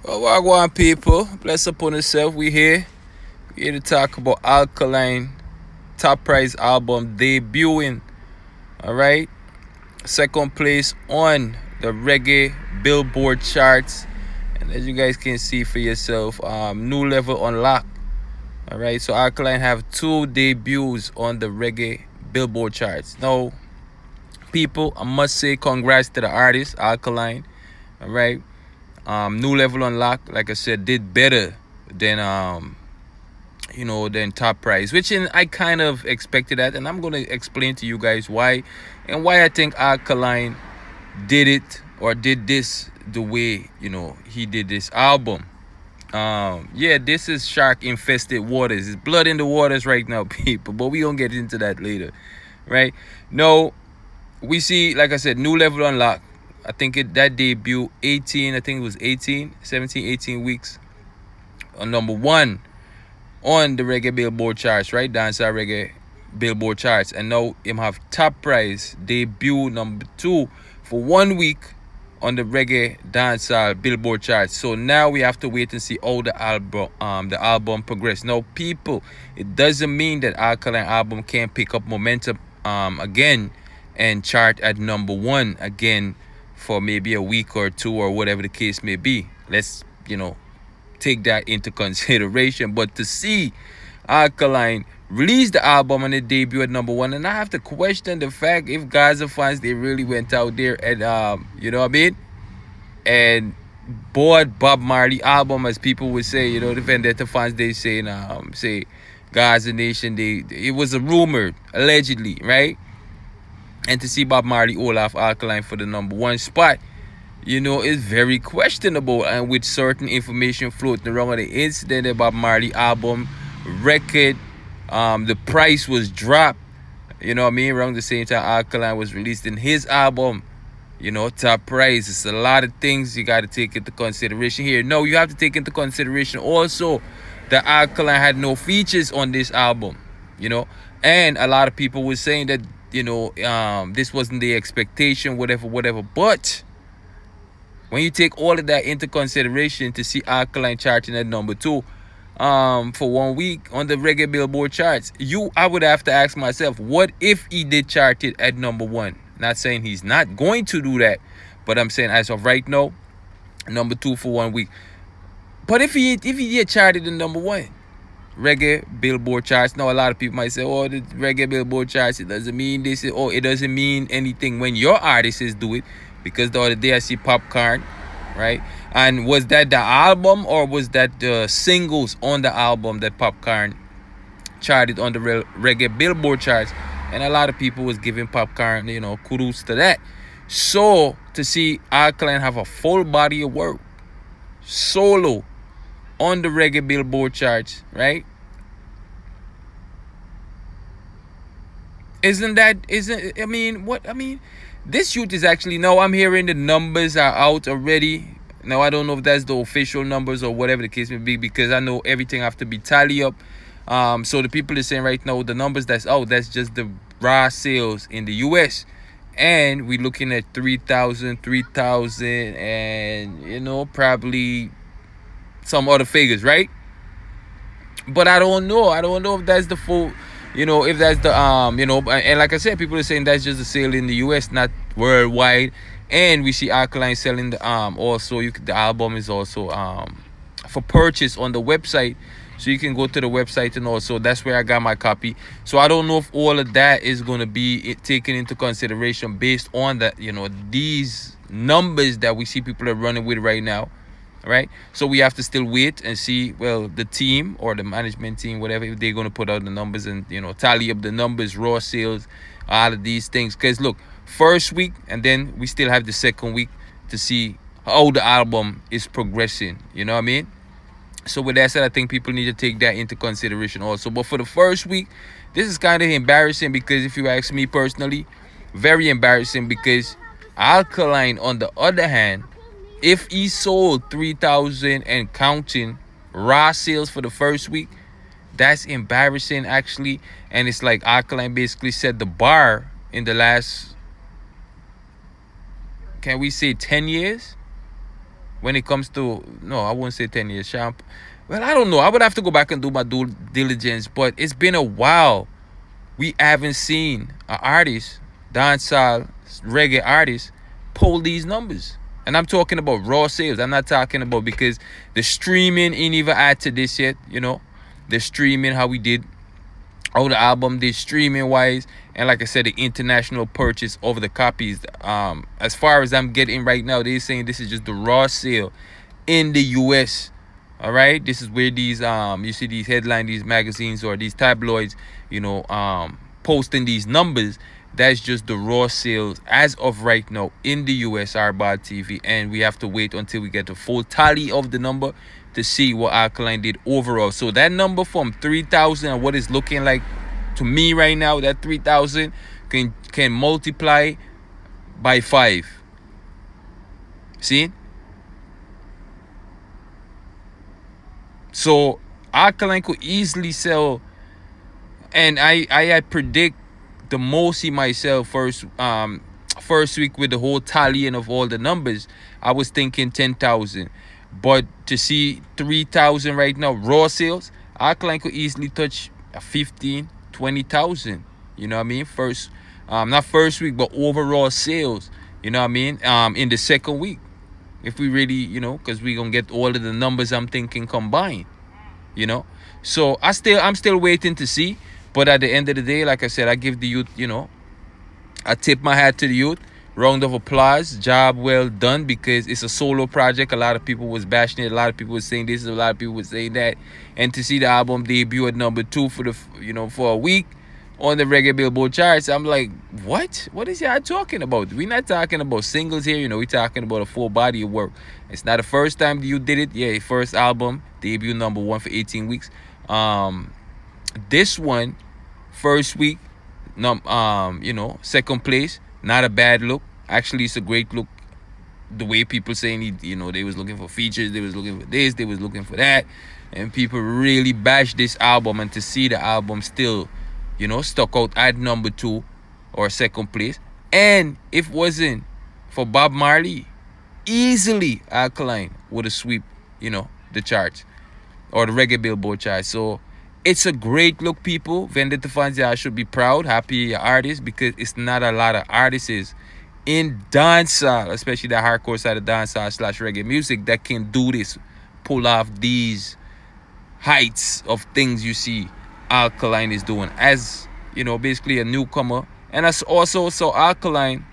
Well, Wagwan people, bless upon yourself. We here to talk about Alkaline top prize album debuting. All right, second place on the reggae billboard charts, and as you guys can see for yourself, new level unlocked. All right, so Alkaline have two debuts on the reggae billboard charts. Now, people, I must say congrats to the artist Alkaline. All right, new level unlocked. Like I said, did better than than top prize, which I kind of expected that, and I'm gonna explain to you guys why and why I think Alkaline did it or did this the way he did this album. Yeah, this is shark infested waters. It's blood in the waters right now, people, but we gonna get into that later, right? No, we see, like I said, new level unlocked. I think that debut 18, I think it was 18 weeks on number one on the reggae billboard charts, right? Dancehall reggae billboard charts. And now him have top prize debut number 2 for 1 week on the reggae dancehall billboard charts. So now we have to wait and see how the album progress. Now, people, it doesn't mean that Alkaline album can't pick up momentum again and chart at number 1 again for maybe a week or two or whatever the case may be. Let's take that into consideration. But to see Alkaline release the album and it debut at number 1, and I have to question the fact if Gaza fans, they really went out there and you know what I mean, and bought Bob Marley album, as people would say. The Vendetta fans, they say Gaza Nation, it was a rumor, allegedly, right? And to see Bob Marley all off Alkaline for the number 1 spot, is very questionable. And with certain information floating around on the incident that Bob Marley album record, the price was dropped, around the same time Alkaline was released in his album, top price. It's a lot of things you got to take into consideration here. No, you have to take into consideration also that Alkaline had no features on this album, and a lot of people were saying that, this wasn't the expectation, whatever. But when you take all of that into consideration, to see Alkaline charting at number 2 for 1 week on the reggae billboard charts, I would have to ask myself, what if he did chart it at number 1? Not saying he's not going to do that, but I'm saying as of right now, number 2 for 1 week. But if he did chart it in number 1 reggae billboard charts, now a lot of people might say, oh, the reggae billboard charts, it doesn't mean this, it doesn't mean anything when your artists do it. Because the other day I see Popcorn, right? And was that the album or was that the singles on the album that Popcorn charted on the reggae billboard charts? And a lot of people was giving Popcorn, kudos to that. So to see Alkaline have a full body of work solo on the reggae billboard charts, right? This youth is actually, now I'm hearing the numbers are out already. Now I don't know if that's the official numbers or whatever the case may be, because I know everything have to be tally up. So the people are saying right now, the numbers that's out, that's just the raw sales in the US. And we're looking at 3,000, and probably some other figures, right? But I don't know if that's the full, if that's the and like I said, people are saying that's just the sale in the US, not worldwide. And we see Alkaline selling the also, the album is also for purchase on the website, so you can go to the website, and also that's where I got my copy. So I don't know if all of that is going to be taken into consideration based on that, these numbers that we see people are running with right now. Right, so we have to still wait and see, well, the team or the management team, whatever, if they're going to put out the numbers and tally up the numbers, raw sales, all of these things. Because look, first week, and then we still have the second week to see how the album is progressing. You know what I mean? So with that said, I think people need to take that into consideration also. But for the first week, this is kind of embarrassing, because if you ask me personally, very embarrassing, because Alkaline, on the other hand, if he sold 3,000 and counting raw sales for the first week, that's embarrassing actually. And it's like Alkaline basically set the bar in the last, can we say 10 years? when it comes to, no, I wouldn't say 10 years. Champ. Well, I don't know. I would have to go back and do my due diligence, but it's been a while. We haven't seen an artist, dancehall reggae artist, pull these numbers. And I'm talking about raw sales. I'm not talking about because the streaming ain't even add to this yet, you know. The streaming, how we did, how the album did streaming wise, and like I said, the international purchase of the copies. As far as I'm getting right now, they're saying this is just the raw sale in the US. All right, this is where these you see these headline, these magazines or these tabloids, posting these numbers. That's just the raw sales as of right now in the US, Arbad TV, and we have to wait until we get the full tally of the number to see what Alkaline did overall. So that number from 3,000 and what it's looking like to me right now, that 3,000 can multiply by 5. See? So Alkaline could easily sell, and I predict the most he might sell first week with the whole tallying of all the numbers. I was thinking 10,000, but to see 3,000 right now raw sales, Alkaline could easily touch 15, 20,000. You know what I mean? Not first week, but overall sales. You know what I mean? In the second week, if we really, because we gonna get all of the numbers I'm thinking combined. So I'm still waiting to see. But at the end of the day, like I said, I give the youth, I tip my hat to the youth. Round of applause. Job well done, because it's a solo project. A lot of people was bashing it. A lot of people was saying this. A lot of people was saying that. And to see the album debut at #2 for a week on the reggae billboard charts, I'm like, what? What is y'all talking about? We're not talking about singles here. We're talking about a full body of work. It's not the first time you did it. Yeah, first album, debut #1 for 18 weeks. This one, first week, second place, not a bad look. Actually, it's a great look. The way people saying they was looking for features, they was looking for this, they was looking for that, and people really bashed this album. And to see the album still, stuck out at #2 or second place, and if it wasn't for Bob Marley, easily Alkaline would have swept, the charts or the reggae billboard charts. So it's a great look, people. Vendetta fans, y'all should be proud, happy your artists, because it's not a lot of artists in dancehall, especially the hardcore side of dancehall / reggae music, that can do this, pull off these heights of things you see Alkaline is doing as, basically a newcomer. And as also, so Alkaline,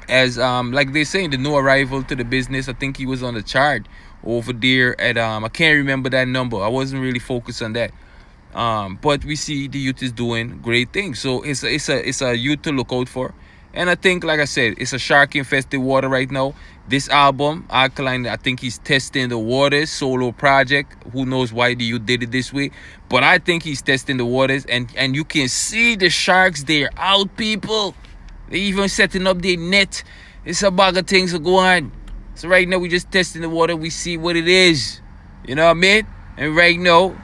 as like they saying, the new arrival to the business. I think he was on the chart over there at I can't remember that number. I wasn't really focused on that. But we see the youth is doing great things. So it's a youth to look out for. And I think, like I said, it's a shark infested water right now. This album, Alkaline, I think he's testing the waters, solo project. Who knows why the youth did it this way? But I think he's testing the waters, and you can see the sharks there out, people. They even setting up their net. It's a bag of things to go on. So right now we just testing the water. We see what it is. You know what I mean? And right now,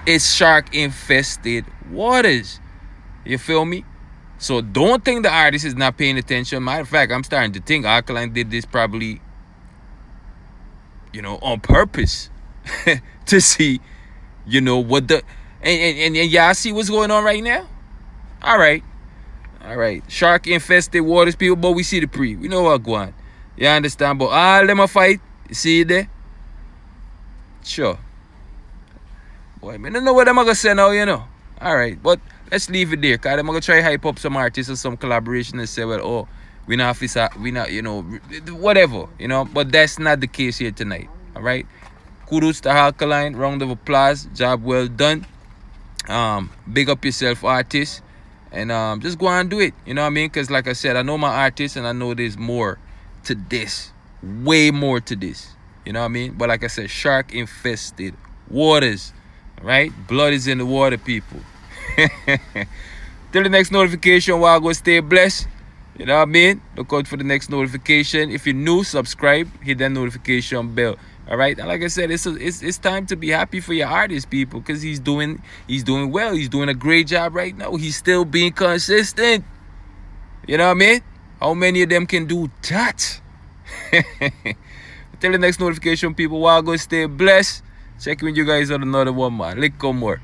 it's shark infested waters. You feel me? So don't think the artist is not paying attention. Matter of fact, I'm starting to think Alkaline did this probably, on purpose to see, what the and y'all see what's going on right now. All right, shark infested waters, people. But we see the pre. We know what going on. You understand? But all them a fight. You see it there? Sure. Boy, I don't know what I'm gonna say now, Alright, but let's leave it there, because I'm gonna try hype up some artists or some collaboration and say, well, we not whatever, but that's not the case here tonight. Alright. Kudos to Alkaline, round of applause, job well done. Big up yourself, artist, and just go and do it, you know what I mean? Because like I said, I know my artist, and I know there's more to this, way more to this, you know what I mean? But like I said, shark infested waters. Right? Blood is in the water, people. Till the next notification, while go stay blessed. You know what I mean? Look out for the next notification. If you're new, subscribe, hit that notification bell. Alright? And like I said, it's time to be happy for your artist, people, because he's doing well. He's doing a great job right now. He's still being consistent. You know what I mean? How many of them can do that? Till the next notification, people. While go stay blessed. Check with you guys on another one, man. Lick more.